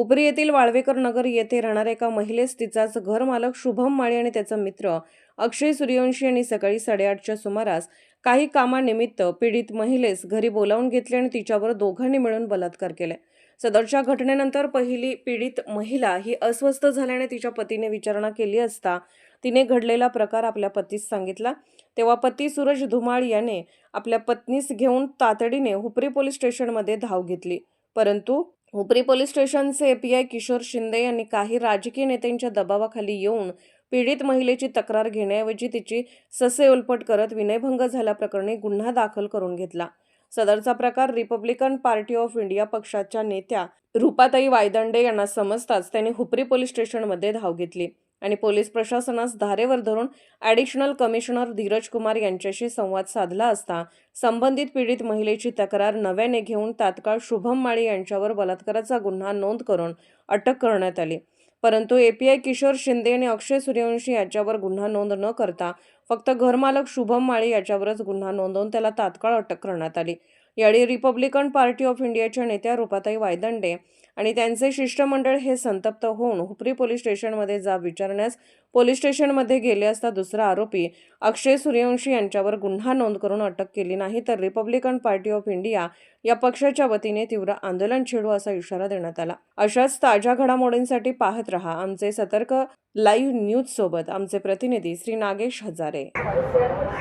हुपरी येथील वाळवेकर नगर येथे राहणाऱ्या एका महिलेस तिचाच घरमालक शुभम माळी आणि त्याचा मित्र अक्षय सूर्यवंशी यांनी सकाळी 8:30च्या सुमारास काही कामानिमित्त पीडित महिलेस घरी बोलावून घेतले आणि तिच्यावर दोघांनी मिळून बलात्कार केले। सदरच्या घटनेनंतर पहिली पीडित महिला ही अस्वस्थ झाल्याने तिच्या पतीने विचारणा केली असता तिने घडलेला प्रकार आपल्या पतीस सांगितला। तेव्हा पती सूरज धुमाळ याने आपल्या पत्नीस घेऊन तातडीने हुपरी पोलीस स्टेशनमध्ये धाव घेतली, परंतु हुपरी पोलीस स्टेशनचे एपीआय किशोर शिंदे यांनी काही राजकीय नेत्यांच्या दबावाखाली येऊन पीडित महिलेची तक्रार घेण्याऐवजी तिची ससेउलपट करत विनयभंग झाल्याप्रकरणी गुन्हा दाखल करून घेतला। सदरचा प्रकार रिपब्लिकन पार्टी ऑफ इंडिया पक्षाच्या नेत्या रूपाताई वायदंडे यांना समजताच त्यांनी हुपरी पोलीस स्टेशनमध्ये धाव घेतली आणि पोलीस प्रशासनास धारेवर धरून ॲडिशनल कमिशनर धीरज कुमार यांच्याशी संवाद साधला असता संबंधित पीडित महिलेची तक्रार नव्याने घेऊन तात्काळ शुभम माळी यांच्यावर बलात्काराचा गुन्हा नोंद करून अटक करण्यात आली। परंतु एपीआय किशोर शिंदे आणि अक्षय सूर्यवंशी याच्यावर गुन्हा नोंद न करता फक्त घरमालक शुभम माळी याच्यावरच गुन्हा नोंदवून त्याला तात्काळ अटक करण्यात आली। यावेळी रिपब्लिकन पार्टी ऑफ इंडियाच्या नेत्या रूपाताई वायदंडे आणि त्यांचे शिष्टमंडळ हे संतप्त होऊन हुपरी पोलीस स्टेशनमध्ये जाब विचारण्यास पोलीस स्टेशनमध्ये गेले असता दुसरा आरोपी अक्षय सूर्यवंशी यांच्यावर गुन्हा नोंद करून अटक केली नाही तर रिपब्लिकन पार्टी ऑफ इंडिया या पक्षाच्या वतीने तीव्र आंदोलन छेडू असा इशारा देण्यात आला। अशाच ताज्या घडामोडींसाठी पाहत रहा आमचे सतर्क लाईव्ह न्यूज सोबत आमचे प्रतिनिधी श्री नागेश हजारे।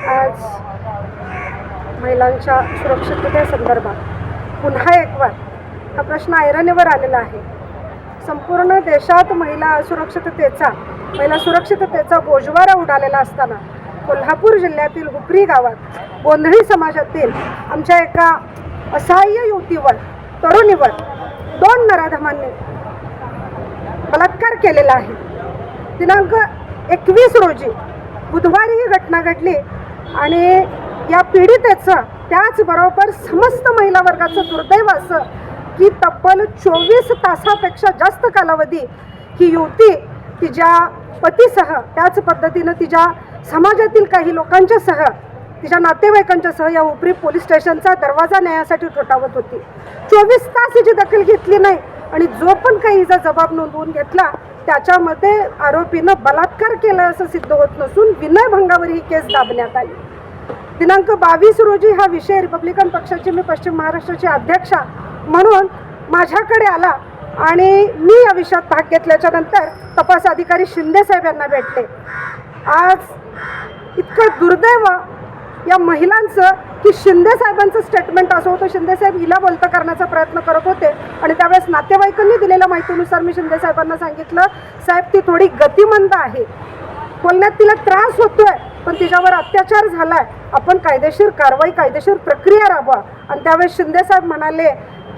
आज महिलांच्या सुरक्षिततेसंदर्भात पुन्हा एकवार हा प्रश्न ऐरणीवर आलेला आहे। संपूर्ण देशात महिला सुरक्षिततेचा बोजवारा उडालेला असताना कोल्हापूर जिल्ह्यातील हुपरी गावात गोंधळी समाजातील आमच्या एका असहाय्य युवतीवर तरुणीवर 2 नराधमांनी बलात्कार केलेला आहे। दिनांक 21 रोजी बुधवारी ही घटना घडली आणि या पीडितेचं त्याचबरोबर समस्त महिला वर्गाचं दुर्दैव असं की तब्बल 24 तासापेक्षा जास्त कालावधी ही युवती तिच्या पतीसह त्याच पद्धतीनं तिच्या समाजातील काही लोकांच्यासह तिच्या नातेवाईकांच्यासह या हुपरी पोलीस स्टेशनचा दरवाजा न्यायासाठी ठोठावत होती। 24 तास हिची दखल घेतली नाही आणि जो पण काही हिचा जबाब नोंदवून घेतला त्याच्यामध्ये आरोपीनं बलात्कार केला असं सिद्ध होत नसून विनयभंगावर ही केस दाबण्यात आली। दिनांक 22 रोजी हा विषय रिपब्लिकन पक्षाची मी पश्चिम महाराष्ट्राची अध्यक्षा म्हणून माझ्याकडे आला आणि मी या विषयात भाग घेतल्याच्या नंतर तपास अधिकारी शिंदे साहेब यांना भेटले। आज इतकं दुर्दैव या महिलांचं की शिंदे साहेबांचं स्टेटमेंट असं होतं, शिंदे साहेब हिला बोलतं करण्याचा प्रयत्न करत होते आणि त्यावेळेस नातेवाईकांनी दिलेल्या माहितीनुसार मी शिंदे साहेबांना सांगितलं, साहेब ती थोडी गतिमंद आहे, बोलण्यात तिला त्रास होतोय पण तिच्यावर अत्याचार झालाय, आपण कायदेशीर कारवाई कायदेशीर प्रक्रिया राबवा। आणि त्यावेळेस शिंदे साहेब म्हणाले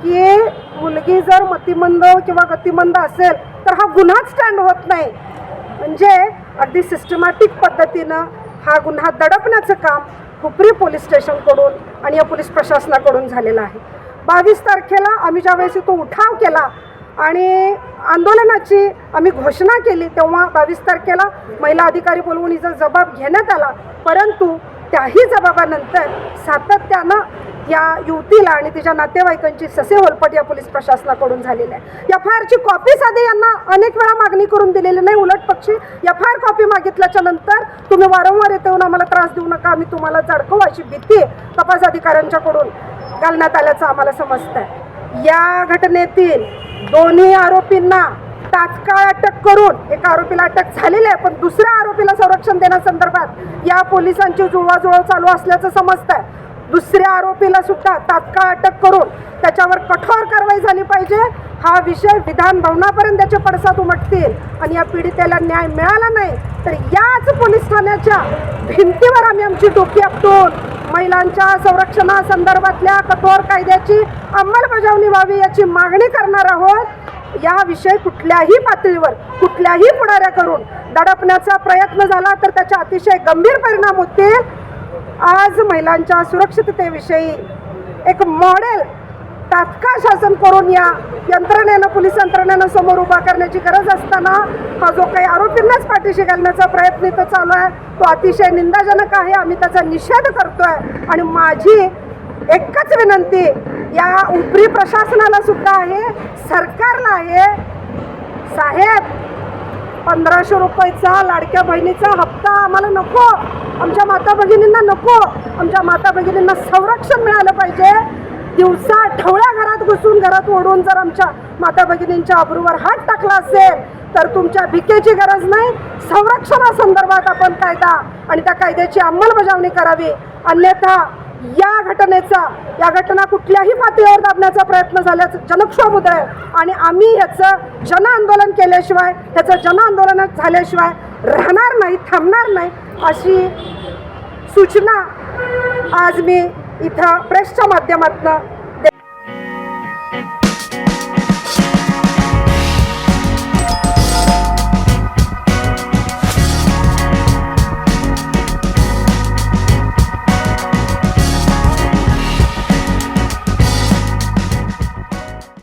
की मुलगी जर मतिमंद किंवा गतिमंद असेल तर हा गुन्हाच स्टँड होत नाही। म्हणजे अगदी सिस्टमॅटिक पद्धतीनं हा गुन्हा दडपण्याचं काम हुपरी पोलीस स्टेशनकडून आणि या पोलीस प्रशासनाकडून झालेलं आहे। 22 तारखेला आम्ही ज्यावेळेस तो उठाव केला आणि आंदोलनाची आम्ही घोषणा केली तेव्हा 22 तारखेला महिला अधिकारी बोलवून हिचा जबाब घेण्यात आला, परंतु त्याही जबाबानंतर सातत्यानं या युवतीला आणि तिच्या नातेवाईकांची ससेहोलपट या पोलीस प्रशासनाकडून झालेली आहे। या फारची कॉपी साधे यांना अनेक वेळा मागणी करून दिलेली नाही, उलट पक्षी या फार कॉपी मागितल्याच्या नंतर तुम्ही वारंवार येते येऊन आम्हाला त्रास देऊ नका, आम्ही तुम्हाला झडकवू अशी भीती तपास अधिकाऱ्यांच्याकडून घालण्यात आल्याचं आम्हाला समजतंय। या घटनेतील दोन्ही आरोपींना तात्काळ अटक करून एका आरोपीला अटक झालेली आहे पण दुसऱ्या आरोपीला संरक्षण देण्यासंदर्भात या पोलिसांची जुळवाजुळव चालू असल्याचं समजतंय। दुसऱ्या आरोपीला सुद्धा तात्काळ अटक करून त्याच्यावर कठोर कारवाई झाली पाहिजे। हा विषय विधान भवनापर्यंत त्याचे पडसाद उमटतील आणि या पीडितेला न्याय मिळाला नाही तर याच पोलीस ठाण्याच्या भिंतीवर आम्ही आमची डोकी आपटून महिलांच्या संरक्षणासंदर्भातल्या कठोर कायद्याची अंमलबजावणी व्हावी याची मागणी करणार आहोत। या विषय कुठल्याही पातळीवर कुठल्याही पुढाऱ्या करून दडपण्याचा प्रयत्न झाला तर त्याचे अतिशय गंभीर परिणाम होतील। आज महिलांच्या सुरक्षिततेविषयी एक मॉडेल तात्काळ शासन करून या यंत्रणेनं पोलीस यंत्रणेनं समोर उभा करण्याची गरज असताना हा जो काही आरोपींनाच पाठीशी घालण्याचा प्रयत्न इथं चालू आहे तो अतिशय निंदाजनक आहे। आम्ही त्याचा निषेध करतोय आणि माझी एकच विनंती या उपरी प्रशासनाला सुद्धा आहे, सरकारला आहे. साहेब, 1500 रुपयाचा लाडक्या बहिणीचा हप्ता आम्हाला नको, आमच्या माता भगिनींना नको. आमच्या माता भगिनींना संरक्षण मिळालं पाहिजे. दिवसा ढवळ्या घरात घुसून घरात ओढून जर आमच्या माता भगिनींच्या अब्रूवर हात टाकला असेल तर तुमच्या भिकेची गरज नाही, संरक्षणासंदर्भात आपण कायदा आणि त्या कायद्याची अंमलबजावणी करावी. अन्यथा या घटना कुठल्याही पातळीवर दाबण्याचा प्रयत्न झाल्याचं जनक्षोभ आहे आणि आम्ही ह्याचं जनआंदोलन केल्याशिवाय, ह्याचं जनआंदोलन झाल्याशिवाय राहणार नाही, थांबणार नाही, अशी सूचना आज मी इथं प्रेसच्या माध्यमातून